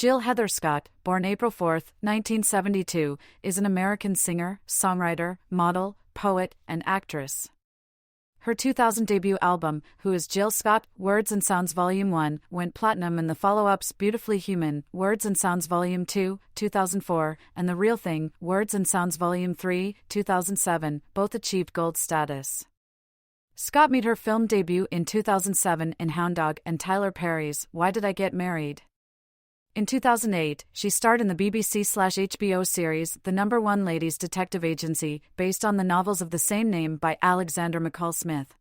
Jill Heather Scott, born April 4, 1972, is an American singer, songwriter, model, poet, and actress. Her 2000 debut album, Who is Jill Scott? Words and Sounds Volume 1, went platinum, and the follow-ups Beautifully Human, Words and Sounds Volume 2, 2004, and The Real Thing, Words and Sounds Volume 3, 2007, both achieved gold status. Scott made her film debut in 2007 in Hound Dog and Tyler Perry's Why Did I Get Married? In 2008, she starred in the BBC/HBO series The No. 1 Ladies Detective Agency, based on the novels of the same name by Alexander McCall Smith.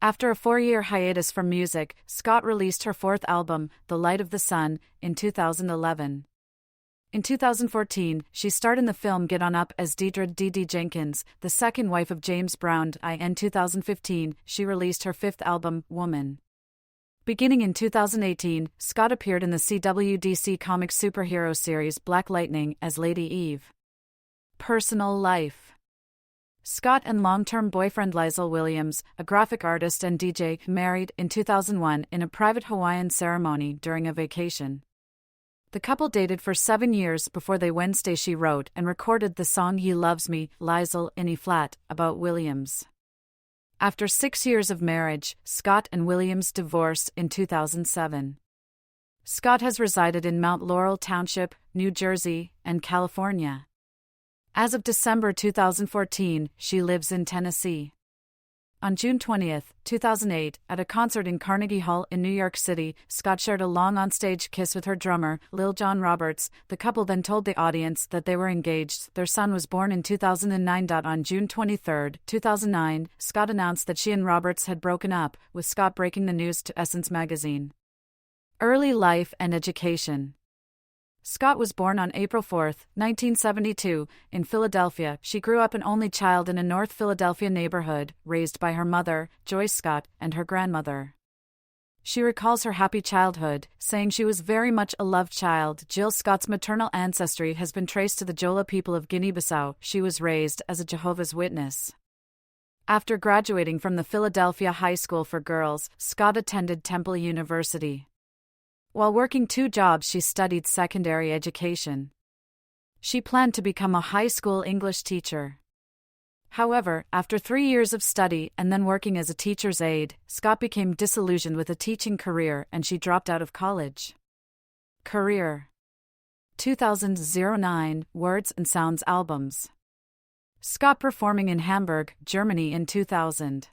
After a 4-year hiatus from music, Scott released her fourth album, The Light of the Sun, in 2011. In 2014, she starred in the film Get On Up as Deidre "Dee Jenkins, the second wife of James Brown. In 2015, she released her fifth album, Woman. Beginning in 2018, Scott appeared in the CW/DC Comics superhero series Black Lightning as Lady Eve. Personal life. Scott and long-term boyfriend Liesl Williams, a graphic artist and DJ, married in 2001 in a private Hawaiian ceremony during a vacation. The couple dated for 7 years before Wednesday she wrote and recorded the song He Loves Me, Liesl in E-flat, about Williams. After 6 years of marriage, Scott and Williams divorced in 2007. Scott has resided in Mount Laurel Township, New Jersey, and California. As of December 2014, she lives in Tennessee. On June 20, 2008, at a concert in Carnegie Hall in New York City, Scott shared a long onstage kiss with her drummer, Lil Jon Roberts. The couple then told the audience that they were engaged. Their son was born in 2009. On June 23, 2009, Scott announced that she and Roberts had broken up, with Scott breaking the news to Essence magazine. Early life and education. Scott was born on April 4, 1972, in Philadelphia. She grew up an only child in a North Philadelphia neighborhood, raised by her mother, Joyce Scott, and her grandmother. She recalls her happy childhood, saying she was very much a loved child. Jill Scott's maternal ancestry has been traced to the Jola people of Guinea-Bissau. She was raised as a Jehovah's Witness. After graduating from the Philadelphia High School for Girls, Scott attended Temple University. While working 2 jobs, she studied secondary education. She planned to become a high school English teacher. However, after 3 years of study and then working as a teacher's aide, Scott became disillusioned with a teaching career and she dropped out of college. Career. 2009 Words and Sounds albums. Scott performing in Hamburg, Germany in 2000.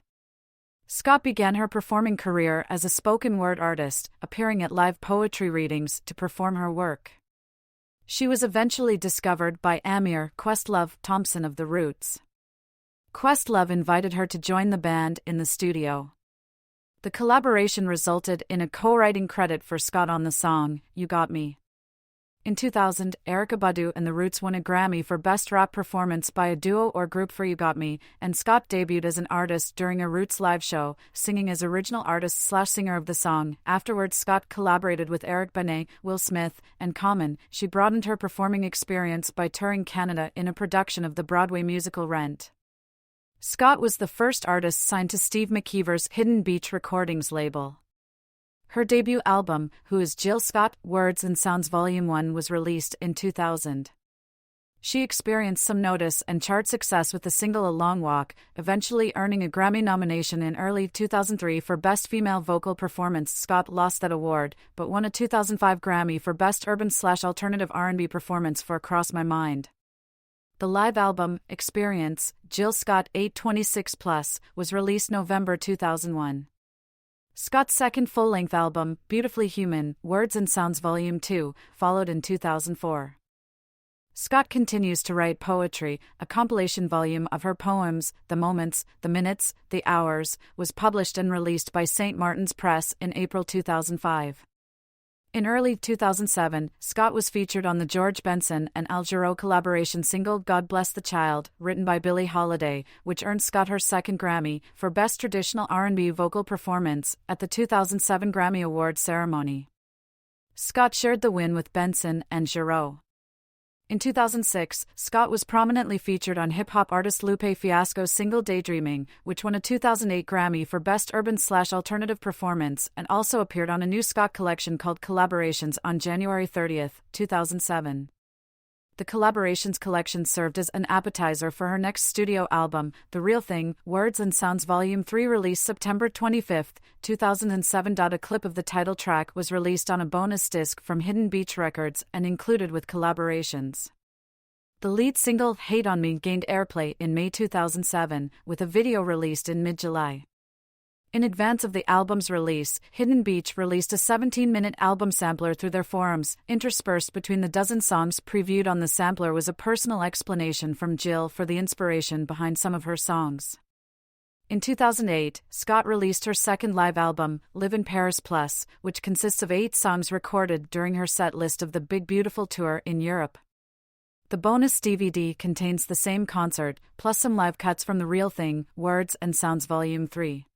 Scott began her performing career as a spoken word artist, appearing at live poetry readings to perform her work. She was eventually discovered by Amir Questlove Thompson of The Roots. Questlove invited her to join the band in the studio. The collaboration resulted in a co-writing credit for Scott on the song, You Got Me. In 2000, Erykah Badu and The Roots won a Grammy for Best Rap Performance by a Duo or Group for You Got Me, and Scott debuted as an artist during a Roots live show, singing as original artist/singer of the song. Afterwards, Scott collaborated with Eric Benet, Will Smith, and Common. She broadened her performing experience by touring Canada in a production of the Broadway musical Rent. Scott was the first artist signed to Steve McKeever's Hidden Beach Recordings label. Her debut album, Who is Jill Scott? Words and Sounds Volume 1 was released in 2000. She experienced some notice and chart success with the single A Long Walk, eventually earning a Grammy nomination in early 2003 for Best Female Vocal Performance. Scott lost that award, but won a 2005 Grammy for Best Urban/Alternative R&B Performance for Cross My Mind. The live album, Experience, Jill Scott 826+, was released November 2001. Scott's second full-length album, Beautifully Human, Words and Sounds Volume 2, followed in 2004. Scott continues to write poetry. A compilation volume of her poems, The Moments, The Minutes, The Hours, was published and released by St. Martin's Press in April 2005. In early 2007, Scott was featured on the George Benson and Al Jarreau collaboration single God Bless the Child, written by Billie Holiday, which earned Scott her second Grammy for Best Traditional R&B Vocal Performance at the 2007 Grammy Awards ceremony. Scott shared the win with Benson and Jarreau. In 2006, Scott was prominently featured on hip-hop artist Lupe Fiasco's single Daydreaming, which won a 2008 Grammy for Best Urban/Alternative Performance, and also appeared on a new Scott collection called Collaborations on January 30, 2007. The Collaborations collection served as an appetizer for her next studio album, The Real Thing, Words and Sounds Volume 3, released September 25, 2007. A clip of the title track was released on a bonus disc from Hidden Beach Records and included with Collaborations. The lead single, Hate on Me, gained airplay in May 2007, with a video released in mid-July. In advance of the album's release, Hidden Beach released a 17-minute album sampler through their forums. Interspersed between the dozen songs previewed on the sampler was a personal explanation from Jill for the inspiration behind some of her songs. In 2008, Scott released her second live album, Live in Paris Plus, which consists of 8 songs recorded during her set list of the Big Beautiful Tour in Europe. The bonus DVD contains the same concert, plus some live cuts from The Real Thing, Words and Sounds Volume 3.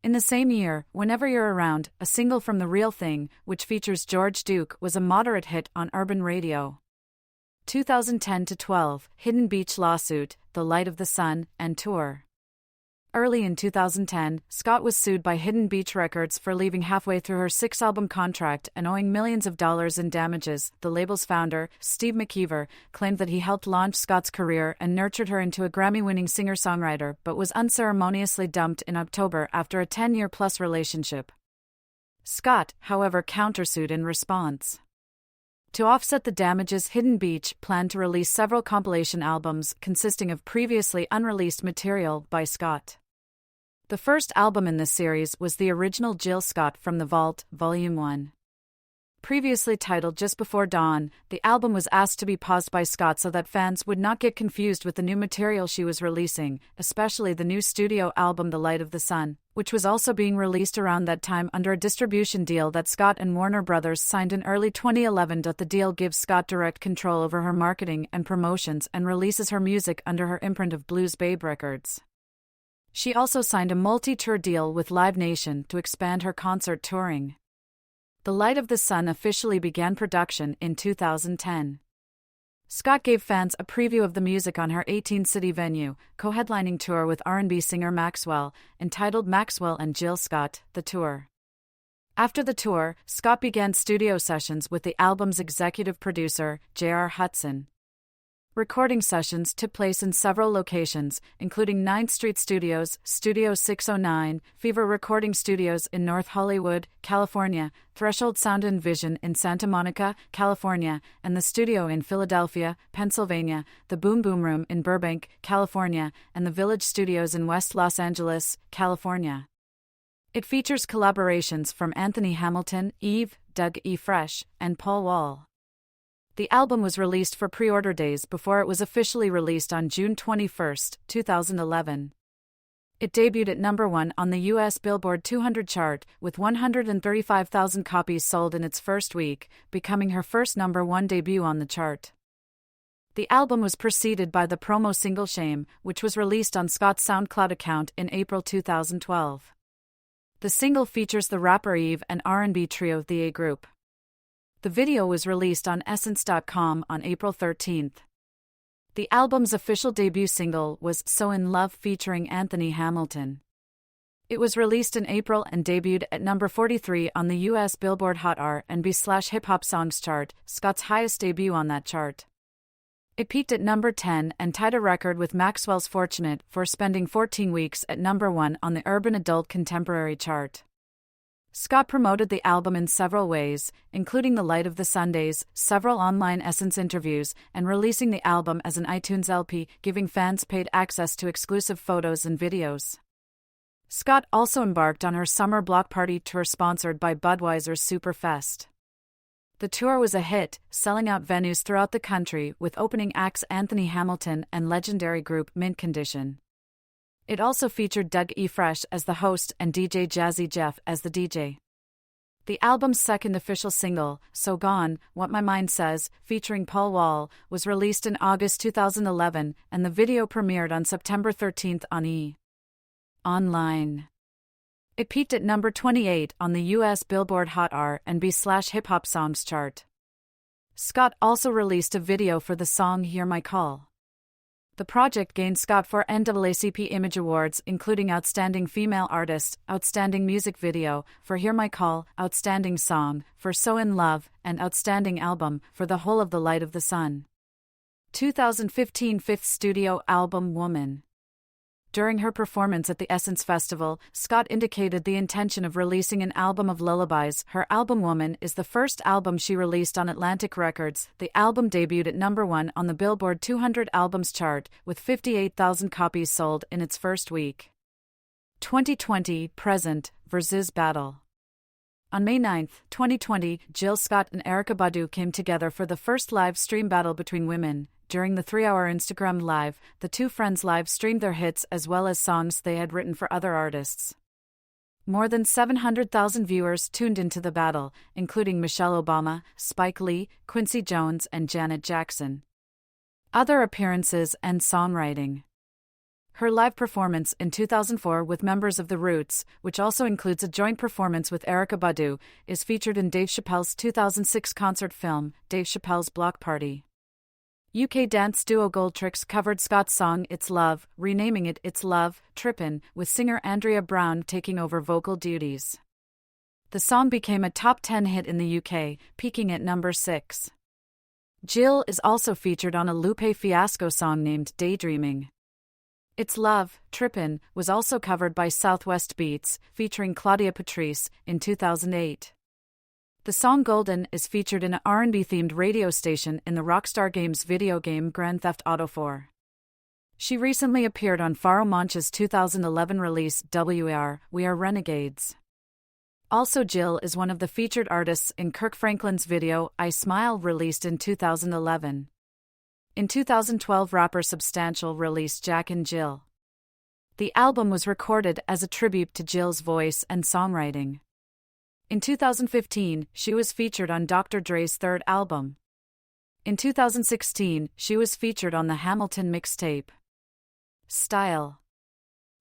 In the same year, Whenever You're Around, a single from The Real Thing, which features George Duke, was a moderate hit on urban radio. 2010-12, Hidden Beach Lawsuit, The Light of the Sun, and Tour. Early in 2010, Scott was sued by Hidden Beach Records for leaving halfway through her 6-album contract and owing millions of dollars in damages. The label's founder, Steve McKeever, claimed that he helped launch Scott's career and nurtured her into a Grammy-winning singer-songwriter, but was unceremoniously dumped in October after a 10-year-plus relationship. Scott, however, countersued in response. To offset the damages, Hidden Beach planned to release several compilation albums consisting of previously unreleased material by Scott. The first album in this series was the original Jill Scott from the Vault, Volume 1. Previously titled Just Before Dawn, the album was asked to be paused by Scott so that fans would not get confused with the new material she was releasing, especially the new studio album The Light of the Sun, which was also being released around that time under a distribution deal that Scott and Warner Brothers signed in early 2011. The deal gives Scott direct control over her marketing and promotions and releases her music under her imprint of Blues Babe Records. She also signed a multi-tour deal with Live Nation to expand her concert touring. The Light of the Sun officially began production in 2010. Scott gave fans a preview of the music on her 18-city venue, co-headlining tour with R&B singer Maxwell, entitled Maxwell and Jill Scott, The Tour. After the tour, Scott began studio sessions with the album's executive producer, J.R. Hudson. Recording sessions took place in several locations, including 9th Street Studios, Studio 609, Fever Recording Studios in North Hollywood, California, Threshold Sound and Vision in Santa Monica, California, and the studio in Philadelphia, Pennsylvania, the Boom Boom Room in Burbank, California, and the Village Studios in West Los Angeles, California. It features collaborations from Anthony Hamilton, Eve, Doug E. Fresh, and Paul Wall. The album was released for pre-order days before it was officially released on June 21, 2011. It debuted at number 1 on the U.S. Billboard 200 chart, with 135,000 copies sold in its first week, becoming her first number 1 debut on the chart. The album was preceded by the promo single Shame, which was released on Scott's SoundCloud account in April 2012. The single features the rapper Eve and R&B trio The A Group. The video was released on Essence.com on April 13. The album's official debut single was So in Love featuring Anthony Hamilton. It was released in April and debuted at number 43 on the U.S. Billboard Hot R&B/Hip Hop Songs chart, Scott's highest debut on that chart. It peaked at number 10 and tied a record with Maxwell's Fortunate for spending 14 weeks at number 1 on the Urban Adult Contemporary chart. Scott promoted the album in several ways, including the Light of the Sundays, several online Essence interviews, and releasing the album as an iTunes LP, giving fans paid access to exclusive photos and videos. Scott also embarked on her summer block party tour sponsored by Budweiser's Superfest. The tour was a hit, selling out venues throughout the country with opening acts Anthony Hamilton and legendary group Mint Condition. It also featured Doug E. Fresh as the host and DJ Jazzy Jeff as the DJ. The album's second official single, So Gone, What My Mind Says, featuring Paul Wall, was released in August 2011, and the video premiered on September 13 on E! Online. It peaked at number 28 on the U.S. Billboard Hot R&B/Hip Hop Songs chart. Scott also released a video for the song Hear My Call. The project gained Scott 4 NAACP Image Awards, including Outstanding Female Artist, Outstanding Music Video, for Hear My Call, Outstanding Song, for So In Love, and Outstanding Album, for The Whole of the Light of the Sun. 2015 fifth studio album Woman. During her performance at the Essence Festival, Scott indicated the intention of releasing an album of lullabies. Her album Woman is the first album she released on Atlantic Records. The album debuted at #1 on the Billboard 200 Albums chart, with 58,000 copies sold in its first week. 2020 Present vs. Battle. On May 9, 2020, Jill Scott and Erykah Badu came together for the first live stream battle between women. During the 3-hour Instagram Live, the two friends live-streamed their hits as well as songs they had written for other artists. More than 700,000 viewers tuned into the battle, including Michelle Obama, Spike Lee, Quincy Jones, and Janet Jackson. Other appearances and songwriting. Her live performance in 2004 with members of The Roots, which also includes a joint performance with Erykah Badu, is featured in Dave Chappelle's 2006 concert film, Dave Chappelle's Block Party. UK dance duo Goldtricks covered Scott's song It's Love, renaming it It's Love, Trippin', with singer Andrea Brown taking over vocal duties. The song became a top 10 hit in the UK, peaking at number 6. Jill is also featured on a Lupe Fiasco song named Daydreaming. It's Love, Trippin', was also covered by Southwest Beats, featuring Claudia Patrice, in 2008. The song Golden is featured in an R&B-themed radio station in the Rockstar Games video game Grand Theft Auto 4. She recently appeared on Pharoah Monch's 2011 release WR, We Are Renegades. Also, Jill is one of the featured artists in Kirk Franklin's video I Smile, released in 2011. In 2012, rapper Substantial released Jack and Jill. The album was recorded as a tribute to Jill's voice and songwriting. In 2015, she was featured on Dr. Dre's third album. In 2016, she was featured on the Hamilton mixtape. Style.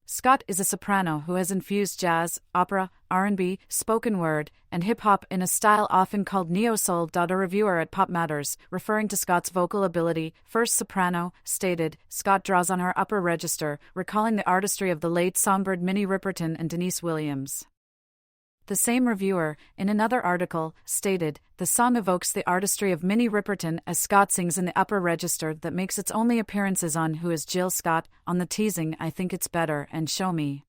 Scott is a soprano who has infused jazz, opera, R&B, spoken word, and hip-hop in a style often called neo-soul. A reviewer at Pop Matters, referring to Scott's vocal ability, first soprano, stated, Scott draws on her upper register, recalling the artistry of the late songbird Minnie Riperton and Denise Williams. The same reviewer, in another article, stated, the song evokes the artistry of Minnie Riperton as Scott sings in the upper register that makes its only appearances on Who is Jill Scott, on the teasing I Think It's Better and Show Me.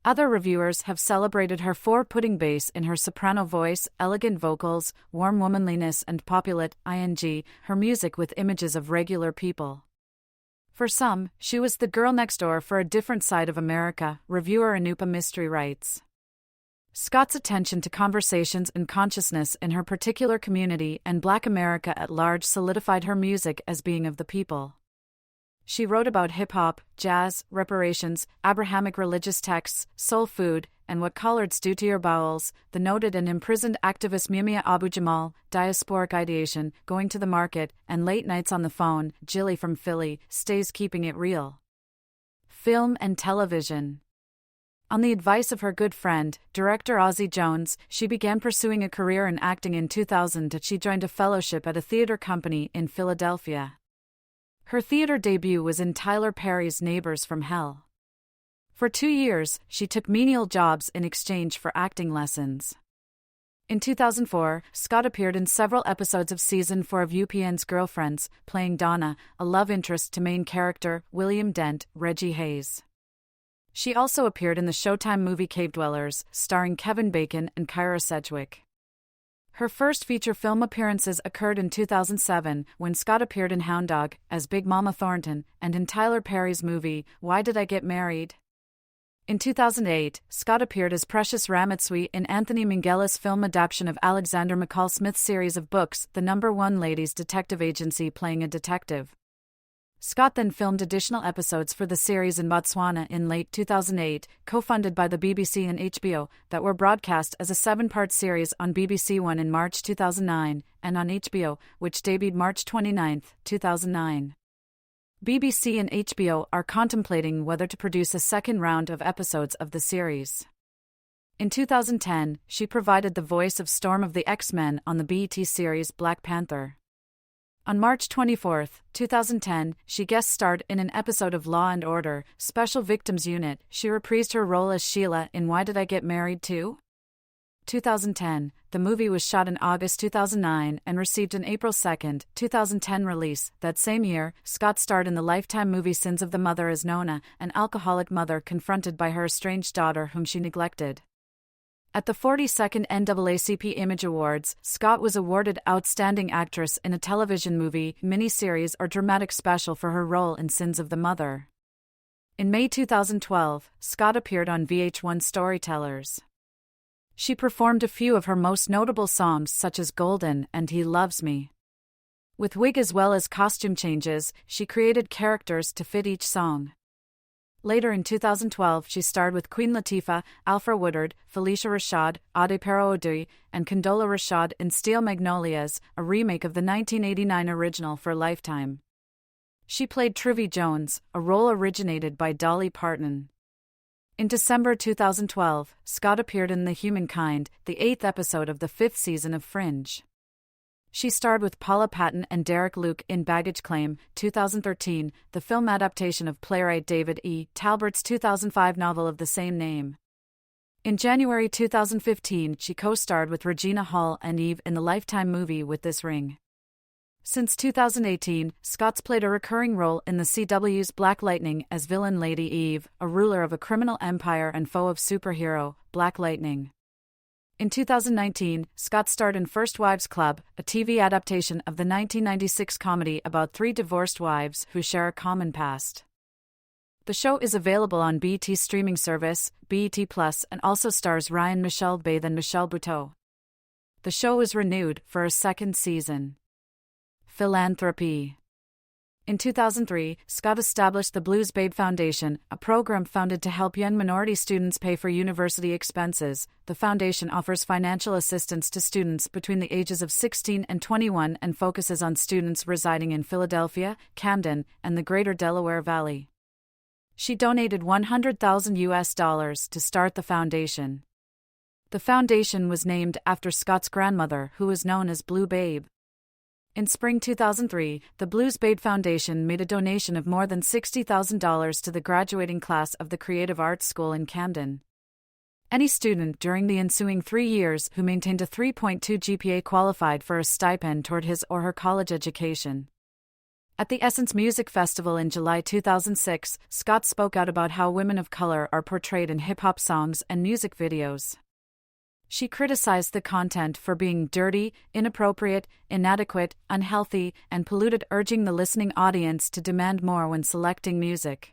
Other reviewers have celebrated her four-pudding bass in her soprano voice, elegant vocals, warm womanliness and populate, her music with images of regular people. For some, she was the girl next door for a different side of America, reviewer Anupa Mistry writes. Scott's attention to conversations and consciousness in her particular community and Black America at large solidified her music as being of the people. She wrote about hip-hop, jazz, reparations, Abrahamic religious texts, soul food, and what collards do to your bowels, the noted and imprisoned activist Mumia Abu-Jamal, diasporic ideation, going to the market, and late nights on the phone. Jilly from Philly stays keeping it real. Film and television. On the advice of her good friend, director Ozzie Jones, she began pursuing a career in acting in 2000. She joined a fellowship at a theater company in Philadelphia. Her theater debut was in Tyler Perry's Neighbors from Hell. For 2 years, she took menial jobs in exchange for acting lessons. In 2004, Scott appeared in several episodes of Season 4 of UPN's Girlfriends, playing Donna, a love interest to main character William Dent, Reggie Hayes. She also appeared in the Showtime movie Cave Dwellers, starring Kevin Bacon and Kyra Sedgwick. Her first feature film appearances occurred in 2007, when Scott appeared in Hound Dog, as Big Mama Thornton, and in Tyler Perry's movie, Why Did I Get Married? In 2008, Scott appeared as Precious Ramatsui in Anthony Minghella's film adaptation of Alexander McCall Smith's series of books, The No. 1 Ladies Detective Agency, playing a detective. Scott then filmed additional episodes for the series in Botswana in late 2008, co-funded by the BBC and HBO, that were broadcast as a 7-part series on BBC One in March 2009, and on HBO, which debuted March 29, 2009. BBC and HBO are contemplating whether to produce a second round of episodes of the series. In 2010, she provided the voice of Storm of the X-Men on the BET series Black Panther. On March 24, 2010, she guest starred in an episode of Law & Order: Special Victims Unit. She reprised her role as Sheila in Why Did I Get Married Too? 2010, the movie was shot in August 2009 and received an April 2, 2010 release. That same year, Scott starred in the Lifetime movie Sins of the Mother as Nona, an alcoholic mother confronted by her estranged daughter whom she neglected. At the 42nd NAACP Image Awards, Scott was awarded Outstanding Actress in a Television Movie, Miniseries or Dramatic Special for her role in Sins of the Mother. In May 2012, Scott appeared on VH1 Storytellers. She performed a few of her most notable songs such as Golden and He Loves Me. With wig as well as costume changes, she created characters to fit each song. Later in 2012, she starred with Queen Latifah, Alfre Woodard, Felicia Rashad, Adepero Odui, and Condola Rashad in Steel Magnolias, a remake of the 1989 original for Lifetime. She played Trivy Jones, a role originated by Dolly Parton. In December 2012, Scott appeared in The Humankind, the 8th episode of the 5th season of Fringe. She starred with Paula Patton and Derek Luke in Baggage Claim, 2013, the film adaptation of playwright David E. Talbert's 2005 novel of the same name. In January 2015, she co-starred with Regina Hall and Eve in the Lifetime movie With This Ring. Since 2018, Scott's played a recurring role in the CW's Black Lightning as villain Lady Eve, a ruler of a criminal empire and foe of superhero, Black Lightning. In 2019, Scott starred in First Wives Club, a TV adaptation of the 1996 comedy about three divorced wives who share a common past. The show is available on BET's streaming service, BET Plus, and also stars Ryan Michelle Bath and Michelle Buteau. The show is renewed for a second season. Philanthropy. In 2003, Scott established the Blues Babe Foundation, a program founded to help young minority students pay for university expenses. The foundation offers financial assistance to students between the ages of 16 and 21 and focuses on students residing in Philadelphia, Camden, and the greater Delaware Valley. She donated $100,000 to start the foundation. The foundation was named after Scott's grandmother, who was known as Blue Babe. In spring 2003, the Blues Babe Foundation made a donation of more than $60,000 to the graduating class of the Creative Arts School in Camden. Any student during the ensuing 3 years who maintained a 3.2 GPA qualified for a stipend toward his or her college education. At the Essence Music Festival in July 2006, Scott spoke out about how women of color are portrayed in hip-hop songs and music videos. She criticized the content for being dirty, inappropriate, inadequate, unhealthy, and polluted, urging the listening audience to demand more when selecting music.